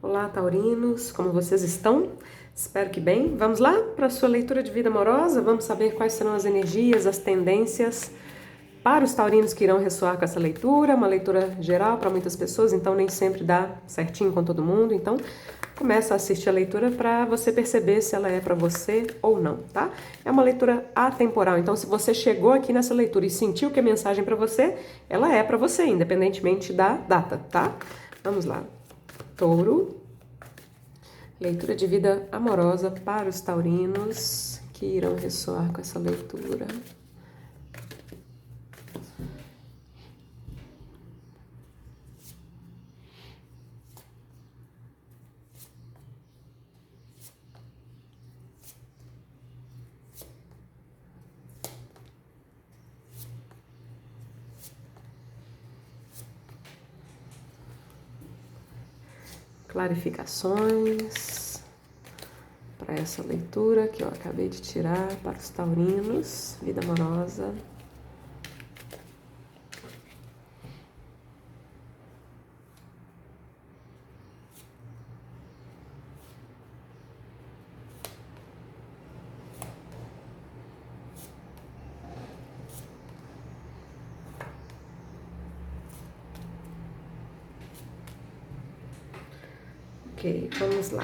Olá, taurinos, como vocês estão? Espero que bem. Vamos lá para a sua leitura de vida amorosa? Vamos saber quais serão as energias, as tendências para os taurinos que irão ressoar com essa leitura. Uma leitura geral para muitas pessoas, então nem sempre dá certinho com todo mundo. Então, começa a assistir a leitura para você perceber se ela é para você ou não, tá? É uma leitura atemporal, então se você chegou aqui nessa leitura e sentiu que a mensagem é para você, ela é para você, independentemente da data, tá? Vamos lá. Touro, leitura de vida amorosa para os taurinos que irão ressoar com essa leitura. Clarificações para essa leitura que eu acabei de tirar para os taurinos, vida amorosa. Ok, vamos lá.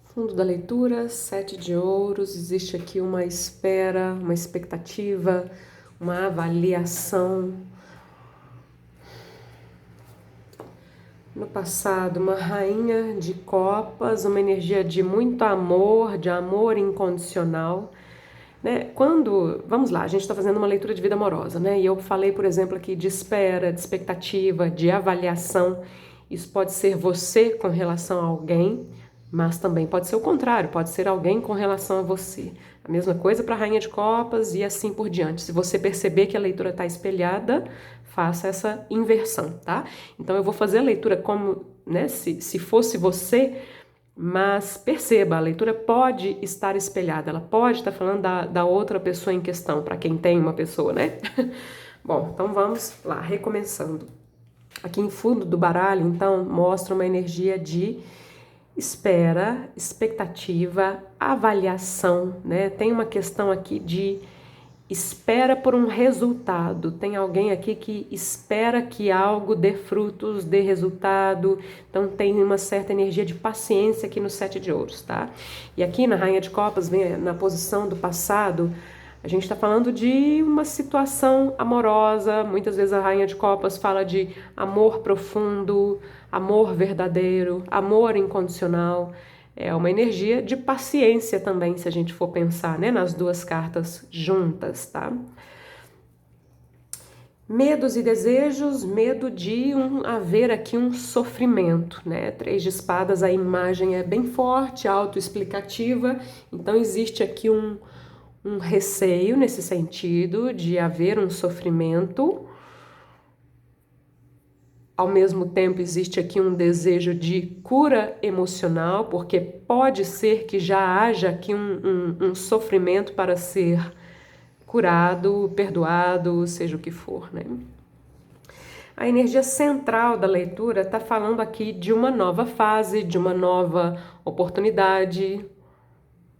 Fundo da leitura, 7 de ouros, existe aqui uma espera, uma expectativa, uma avaliação. No passado, uma rainha de copas, uma energia de muito amor, de amor incondicional. Né? Vamos lá, a gente está fazendo uma leitura de vida amorosa, né? E eu falei, por exemplo, aqui de espera, de expectativa, de avaliação. Isso pode ser você com relação a alguém, mas também pode ser o contrário, pode ser alguém com relação a você. A mesma coisa para a Rainha de Copas e assim por diante. Se você perceber que a leitura está espelhada, faça essa inversão, tá? Então eu vou fazer a leitura como, né, se fosse você. Mas perceba, a leitura pode estar espelhada, ela pode estar falando da outra pessoa em questão, para quem tem uma pessoa, né? Bom, então vamos lá, recomeçando. Aqui em fundo do baralho, então, mostra uma energia de espera, expectativa, avaliação, né? Tem uma questão aqui de espera por um resultado. Tem alguém aqui que espera que algo dê frutos, dê resultado. Então tem uma certa energia de paciência aqui no 7 de ouros, tá? E aqui na Rainha de Copas, vem na posição do passado, a gente está falando de uma situação amorosa. Muitas vezes a Rainha de Copas fala de amor profundo, amor verdadeiro, amor incondicional. É uma energia de paciência também, se a gente for pensar, né, nas duas cartas juntas, tá? Medos e desejos, medo de haver aqui um sofrimento, né? 3 de espadas, a imagem é bem forte, autoexplicativa, então existe aqui um receio nesse sentido de haver um sofrimento. Ao mesmo tempo, existe aqui um desejo de cura emocional, porque pode ser que já haja aqui um sofrimento para ser curado, perdoado, seja o que for, né? A energia central da leitura está falando aqui de uma nova fase, de uma nova oportunidade,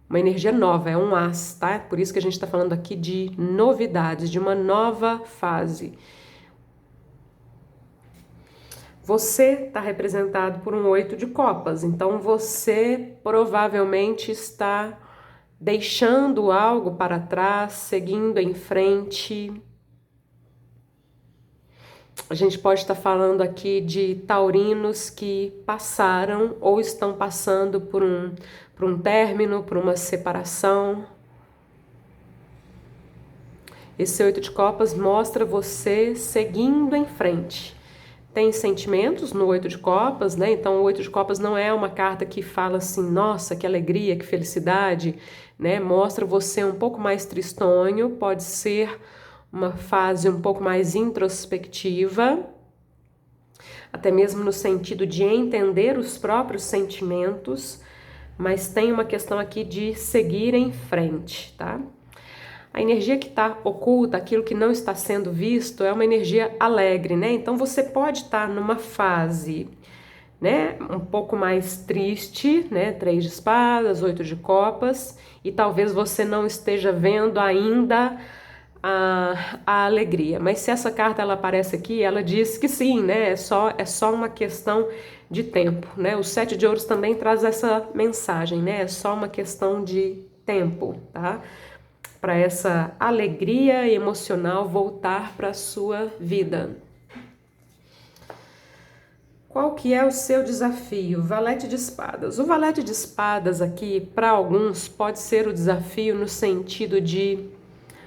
uma energia nova, é um as, tá? Por isso que a gente está falando aqui de novidades, de uma nova fase. Você está representado por um 8 de copas, então você provavelmente está deixando algo para trás, seguindo em frente. A gente pode estar falando aqui de taurinos que passaram ou estão passando por um término, por uma separação. Esse 8 de copas mostra você seguindo em frente. Tem sentimentos no 8 de copas, né? Então o 8 de copas não é uma carta que fala assim, nossa, que alegria, que felicidade, né? Mostra você um pouco mais tristonho, pode ser uma fase um pouco mais introspectiva, até mesmo no sentido de entender os próprios sentimentos, mas tem uma questão aqui de seguir em frente, tá? A energia que está oculta, aquilo que não está sendo visto, é uma energia alegre, né? Então você pode estar numa fase, né, um pouco mais triste, né? 3 de espadas, 8 de copas, e talvez você não esteja vendo ainda a alegria. Mas se essa carta ela aparece aqui, ela diz que sim, né? É só uma questão de tempo, né? O 7 de ouros também traz essa mensagem, né? É só uma questão de tempo, tá? Para essa alegria emocional voltar para a sua vida. Qual que é o seu desafio? Valete de espadas. O valete de espadas aqui, para alguns, pode ser o desafio no sentido de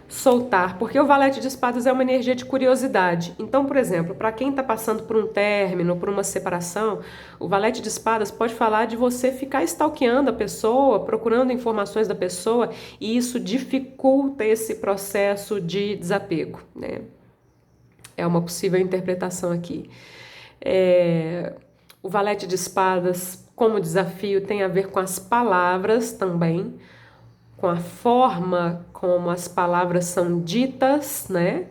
soltar, porque o valete de espadas é uma energia de curiosidade. Então, por exemplo, para quem está passando por um término, por uma separação, o valete de espadas pode falar de você ficar stalkeando a pessoa, procurando informações da pessoa, e isso dificulta esse processo de desapego, né? É uma possível interpretação aqui. O valete de espadas, como desafio, tem a ver com as palavras também, com a forma como as palavras são ditas, né?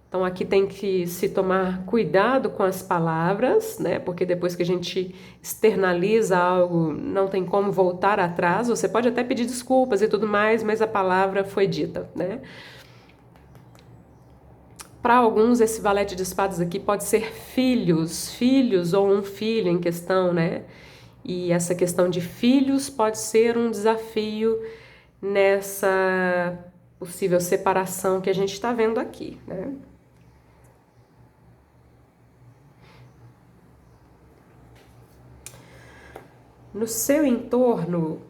Então aqui tem que se tomar cuidado com as palavras, né? Porque depois que a gente externaliza algo, não tem como voltar atrás. Você pode até pedir desculpas e tudo mais, mas a palavra foi dita, né? Para alguns, esse valete de espadas aqui pode ser filhos ou um filho em questão, né? E essa questão de filhos pode ser um desafio nessa possível separação que a gente está vendo aqui, né? No seu entorno,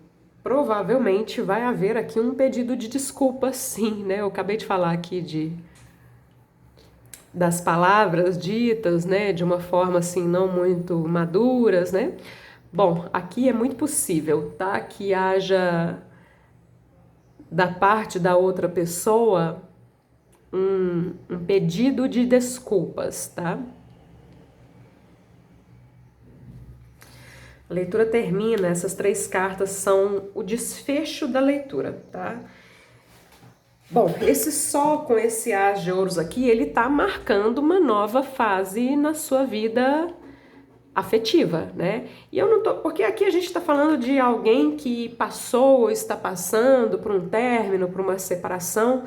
provavelmente vai haver aqui um pedido de desculpa, sim, né? Eu acabei de falar aqui das palavras ditas, né, de uma forma assim não muito maduras, né? Bom, aqui é muito possível, tá? Que haja da parte da outra pessoa um pedido de desculpas, tá? A leitura termina, essas 3 cartas são o desfecho da leitura, tá? Bom, esse sol com esse as de ouros aqui, ele tá marcando uma nova fase na sua vida afetiva, né? E eu não tô, porque aqui a gente tá falando de alguém que passou ou está passando por um término, por uma separação,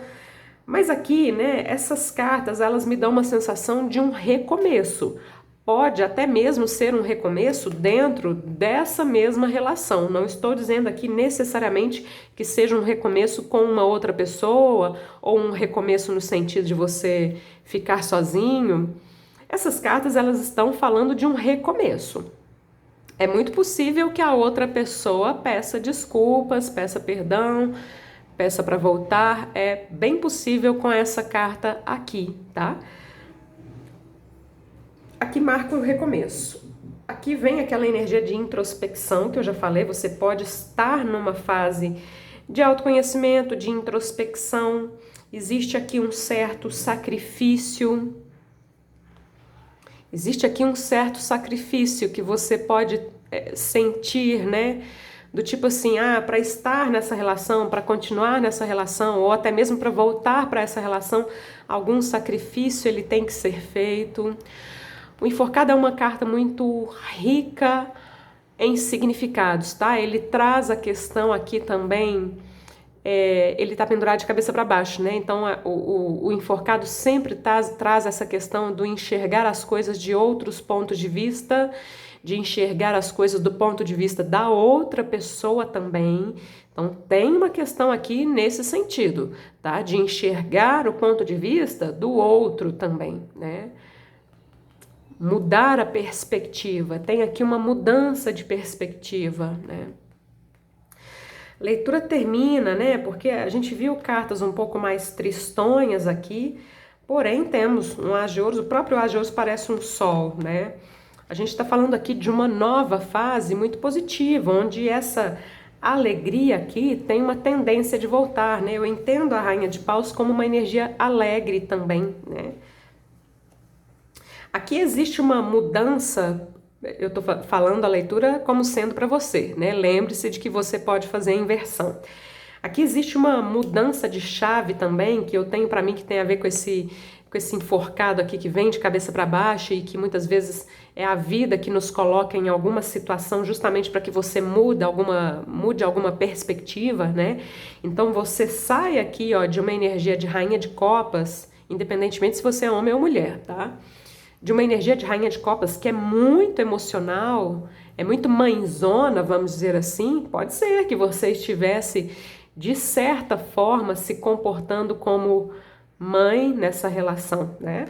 mas aqui, né, essas cartas, elas me dão uma sensação de um recomeço. Pode até mesmo ser um recomeço dentro dessa mesma relação. Não estou dizendo aqui necessariamente que seja um recomeço com uma outra pessoa ou um recomeço no sentido de você ficar sozinho. Essas cartas, elas estão falando de um recomeço. É muito possível que a outra pessoa peça desculpas, peça perdão, peça para voltar. É bem possível com essa carta aqui, tá? Aqui marca o recomeço. Aqui vem aquela energia de introspecção que eu já falei. Você pode estar numa fase de autoconhecimento, de introspecção. Existe aqui um certo sacrifício. Existe aqui um certo sacrifício que você pode sentir, né? Do tipo assim, para estar nessa relação, para continuar nessa relação, ou até mesmo para voltar para essa relação, algum sacrifício ele tem que ser feito. O enforcado é uma carta muito rica em significados, tá? Ele traz a questão aqui também, ele tá pendurado de cabeça para baixo, né? Então o enforcado sempre traz essa questão do enxergar as coisas de outros pontos de vista, de enxergar as coisas do ponto de vista da outra pessoa também. Então tem uma questão aqui nesse sentido, tá? De enxergar o ponto de vista do outro também, né? Mudar a perspectiva, tem aqui uma mudança de perspectiva, né? Leitura termina, né? Porque a gente viu cartas um pouco mais tristonhas aqui, porém temos um as de ouros, o próprio as de ouros parece um sol, né? A gente está falando aqui de uma nova fase muito positiva, onde essa alegria aqui tem uma tendência de voltar, né? Eu entendo a Rainha de Paus como uma energia alegre também, né? Aqui existe uma mudança, eu estou falando a leitura como sendo para você, né? Lembre-se de que você pode fazer a inversão. Aqui existe uma mudança de chave também, que eu tenho para mim que tem a ver com esse enforcado aqui que vem de cabeça para baixo e que muitas vezes é a vida que nos coloca em alguma situação justamente para que você mude alguma perspectiva, né? Então você sai aqui, ó, de uma energia de rainha de copas, independentemente se você é homem ou mulher, tá? De uma energia de rainha de copas que é muito emocional, é muito mãezona, vamos dizer assim. Pode ser que você estivesse, de certa forma, se comportando como mãe nessa relação, né?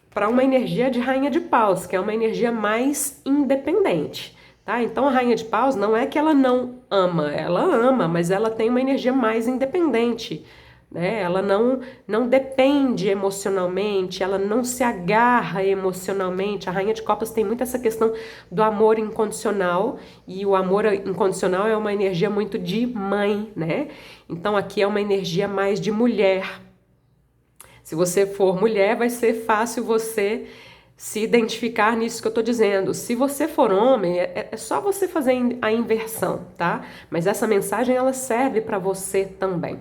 Para uma energia de rainha de paus, que é uma energia mais independente, tá? Então a rainha de paus não é que ela não ama, ela ama, mas ela tem uma energia mais independente, né? Ela não depende emocionalmente, ela não se agarra emocionalmente. A rainha de copas tem muito essa questão do amor incondicional, e o amor incondicional é uma energia muito de mãe, né? Então aqui é uma energia mais de mulher. Se você for mulher, vai ser fácil você se identificar nisso que eu tô dizendo. Se você for homem, é só você fazer a inversão, tá? Mas essa mensagem ela serve para você também.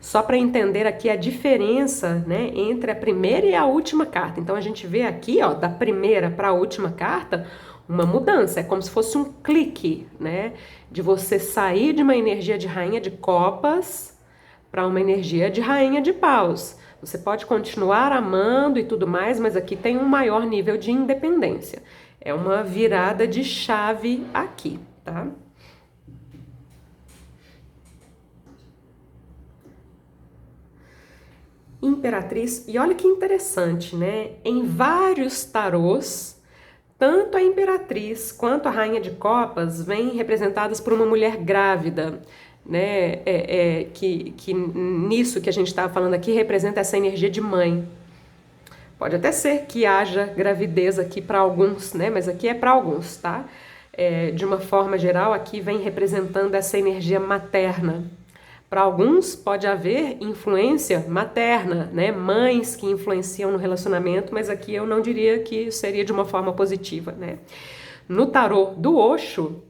Só para entender aqui a diferença, né, entre a primeira e a última carta. Então a gente vê aqui, ó, da primeira para a última carta, uma mudança. É como se fosse um clique, né, de você sair de uma energia de rainha de copas para uma energia de rainha de paus. Você pode continuar amando e tudo mais, mas aqui tem um maior nível de independência. É uma virada de chave aqui, tá? Imperatriz, e olha que interessante, né? Em vários tarôs, tanto a Imperatriz quanto a Rainha de Copas vêm representadas por uma mulher grávida, né? Que nisso que a gente estava falando aqui representa essa energia de mãe. Pode até ser que haja gravidez aqui para alguns, né? Mas aqui é para alguns, tá? De uma forma geral, aqui vem representando essa energia materna. Para alguns pode haver influência materna, né? Mães que influenciam no relacionamento, mas aqui eu não diria que seria de uma forma positiva, né? No tarô do Osho,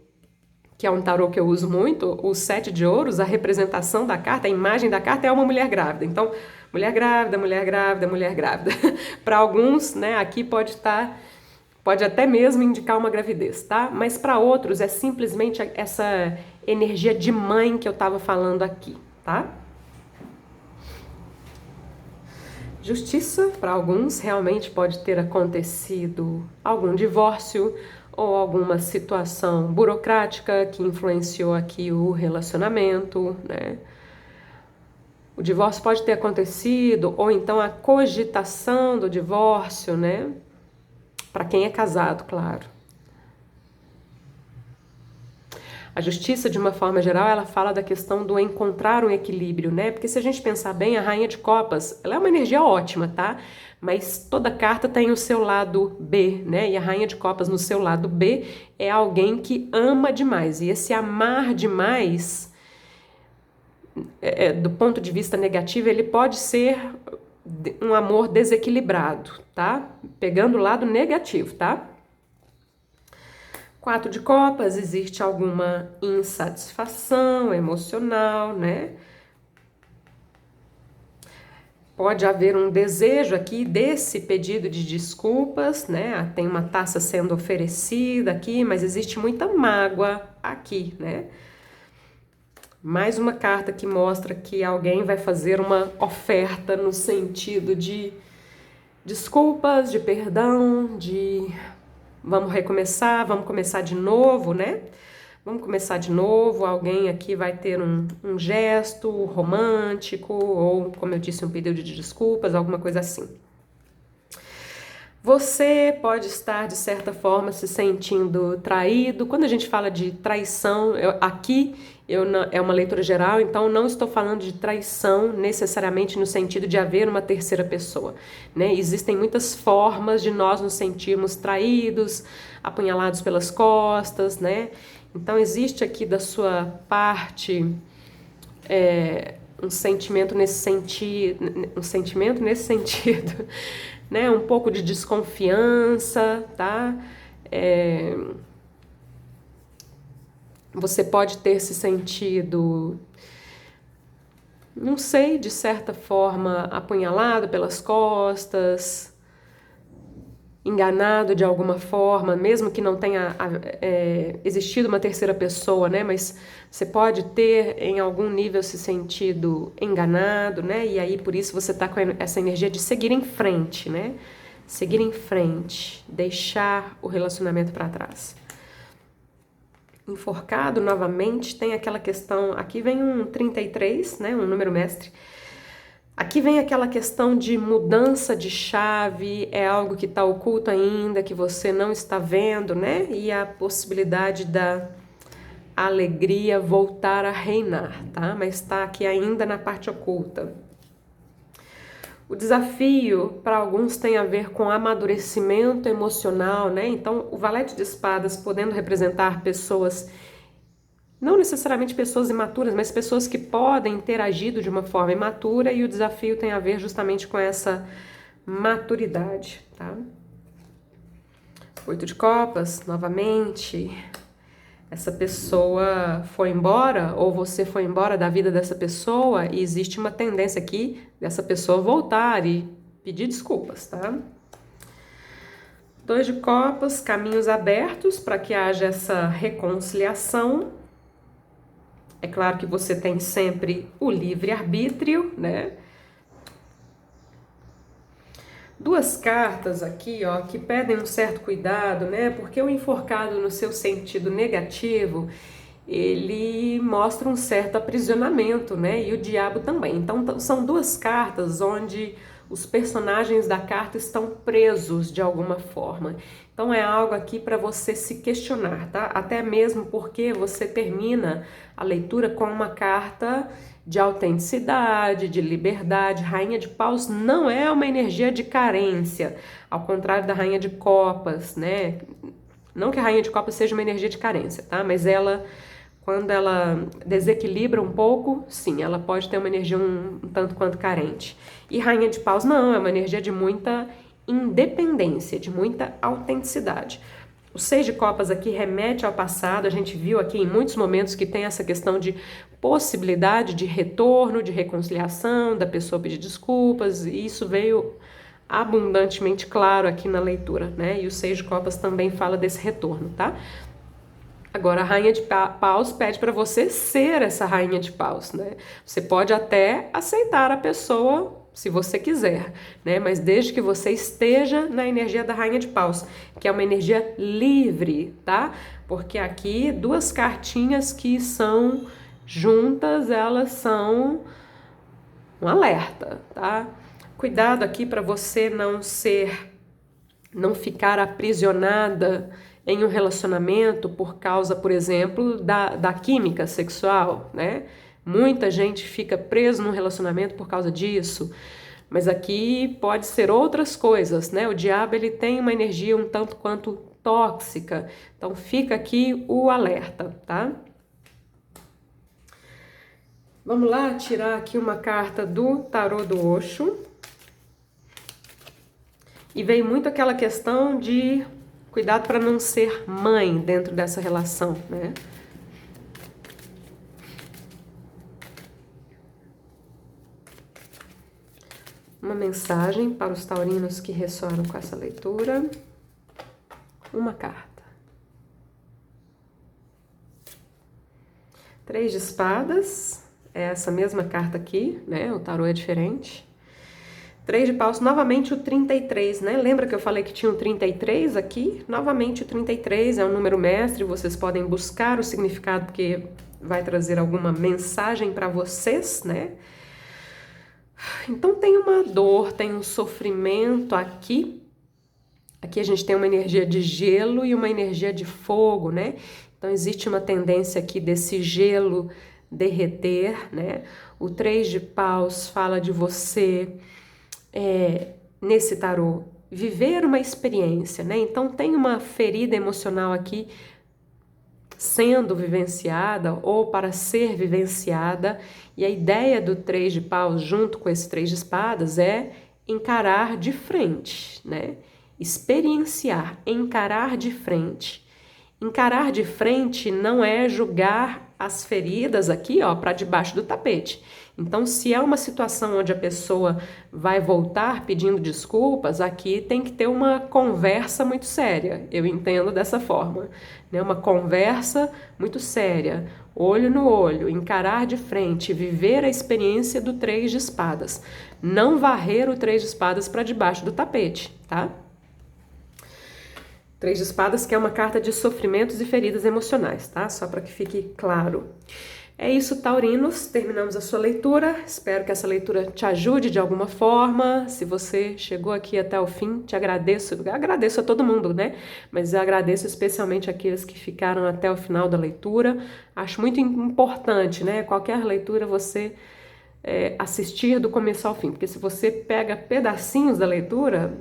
que é um tarô que eu uso muito, o 7 de ouros, a representação da carta, a imagem da carta é uma mulher grávida. Então, mulher grávida, mulher grávida, mulher grávida. Para alguns, né, aqui pode até mesmo indicar uma gravidez, tá? Mas para outros é simplesmente essa energia de mãe que eu estava falando aqui, tá? Justiça, para alguns, realmente pode ter acontecido algum divórcio ou alguma situação burocrática que influenciou aqui o relacionamento, né? O divórcio pode ter acontecido, ou então a cogitação do divórcio, né? Para quem é casado, claro. A justiça, de uma forma geral, ela fala da questão do encontrar um equilíbrio, né? Porque se a gente pensar bem, a Rainha de Copas, ela é uma energia ótima, tá? Mas toda carta tem o seu lado B, né? E a Rainha de Copas no seu lado B é alguém que ama demais. E esse amar demais, do ponto de vista negativo, ele pode ser um amor desequilibrado, tá? Pegando o lado negativo, tá? 4 de copas, existe alguma insatisfação emocional, né? Pode haver um desejo aqui desse pedido de desculpas, né? Tem uma taça sendo oferecida aqui, mas existe muita mágoa aqui, né? Mais uma carta que mostra que alguém vai fazer uma oferta no sentido de desculpas, de perdão, de vamos recomeçar, vamos começar de novo, né? Vamos começar de novo. Alguém aqui vai ter um gesto romântico, ou, como eu disse, um pedido de desculpas, alguma coisa assim. Você pode estar, de certa forma, se sentindo traído. Quando a gente fala de traição, é uma leitura geral, então não estou falando de traição necessariamente no sentido de haver uma terceira pessoa, né? Existem muitas formas de nós nos sentirmos traídos, apunhalados pelas costas, né? Então existe aqui da sua parte um sentimento nesse sentido, né? Um pouco de desconfiança, tá? Você pode ter se sentido não sei, de certa forma, apunhalado pelas costas, enganado de alguma forma, mesmo que não tenha existido uma terceira pessoa, né? Mas você pode ter, em algum nível, se sentido enganado, né? E aí, por isso, você está com essa energia de seguir em frente, né? Seguir em frente, deixar o relacionamento para trás. Enforcado, novamente, tem aquela questão, aqui vem um 33, né? Um número mestre. Aqui vem aquela questão de mudança de chave, é algo que está oculto ainda, que você não está vendo, né? E a possibilidade da alegria voltar a reinar, tá? Mas está aqui ainda na parte oculta. O desafio para alguns tem a ver com amadurecimento emocional, né? Então, o valete de espadas podendo representar pessoas, não necessariamente pessoas imaturas, mas pessoas que podem ter agido de uma forma imatura, e o desafio tem a ver justamente com essa maturidade, tá? 8 de copas, novamente, essa pessoa foi embora, ou você foi embora da vida dessa pessoa, e existe uma tendência aqui dessa pessoa voltar e pedir desculpas, tá? 2 de copas, caminhos abertos para que haja essa reconciliação. É claro que você tem sempre o livre-arbítrio, né? 2 cartas aqui, ó, que pedem um certo cuidado, né? Porque o enforcado no seu sentido negativo, ele mostra um certo aprisionamento, né? E o diabo também. Então, são 2 cartas onde os personagens da carta estão presos de alguma forma. Então, é algo aqui para você se questionar, tá? Até mesmo porque você termina a leitura com uma carta de autenticidade, de liberdade. Rainha de Paus não é uma energia de carência, ao contrário da Rainha de Copas, né? Não que a Rainha de Copas seja uma energia de carência, tá? Mas ela, quando ela desequilibra um pouco, sim, ela pode ter uma energia um tanto quanto carente. E Rainha de Paus não, é uma energia de muita independência, de muita autenticidade. O 6 de copas aqui remete ao passado, a gente viu aqui em muitos momentos que tem essa questão de possibilidade de retorno, de reconciliação, da pessoa pedir desculpas, e isso veio abundantemente claro aqui na leitura, né? E o 6 de copas também fala desse retorno, tá? Agora, a Rainha de Paus pede para você ser essa Rainha de Paus, né? Você pode até aceitar a pessoa se você quiser, né? Mas desde que você esteja na energia da Rainha de Paus, que é uma energia livre, tá? Porque aqui 2 cartinhas que são juntas, elas são um alerta, tá? Cuidado aqui para você não ficar aprisionada em um relacionamento por causa, por exemplo, da química sexual, né? Muita gente fica preso num relacionamento por causa disso, mas aqui pode ser outras coisas, né? O diabo, ele tem uma energia um tanto quanto tóxica, então fica aqui o alerta, tá? Vamos lá tirar aqui uma carta do tarô do Osho. E veio muito aquela questão de cuidado para não ser mãe dentro dessa relação, né? Uma mensagem para os taurinos que ressonam com essa leitura. Uma carta. 3 de espadas. É essa mesma carta aqui, né? O tarô é diferente. 3 de paus, novamente o 33, né? Lembra que eu falei que tinha um 33 aqui? Novamente o 33 é um número mestre, vocês podem buscar o significado porque vai trazer alguma mensagem para vocês, né? Então tem uma dor, tem um sofrimento aqui. Aqui a gente tem uma energia de gelo e uma energia de fogo, né? Então existe uma tendência aqui desse gelo derreter, né? O 3 de paus fala de você, nesse tarô, viver uma experiência, né? Então tem uma ferida emocional aqui sendo vivenciada ou para ser vivenciada, e a ideia do 3 de paus junto com esse 3 de espadas é encarar de frente, né? Experienciar, encarar de frente. Encarar de frente não é jogar as feridas aqui, ó, para debaixo do tapete. Então, se é uma situação onde a pessoa vai voltar pedindo desculpas, aqui tem que ter uma conversa muito séria. Eu entendo dessa forma, né? Uma conversa muito séria, olho no olho, encarar de frente, viver a experiência do 3 de espadas. Não varrer o 3 de espadas para debaixo do tapete, tá? 3 de espadas, que é uma carta de sofrimentos e feridas emocionais, tá? Só para que fique claro. É isso, taurinos, terminamos a sua leitura. Espero que essa leitura te ajude de alguma forma. Se você chegou aqui até o fim, te agradeço. Agradeço a todo mundo, né? Mas eu agradeço especialmente aqueles que ficaram até o final da leitura. Acho muito importante, né? Qualquer leitura você assistir do começo ao fim, porque se você pega pedacinhos da leitura,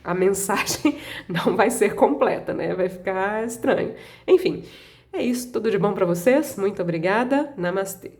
a mensagem não vai ser completa, né? Vai ficar estranho. Enfim, é isso. Tudo de bom para vocês. Muito obrigada. Namastê.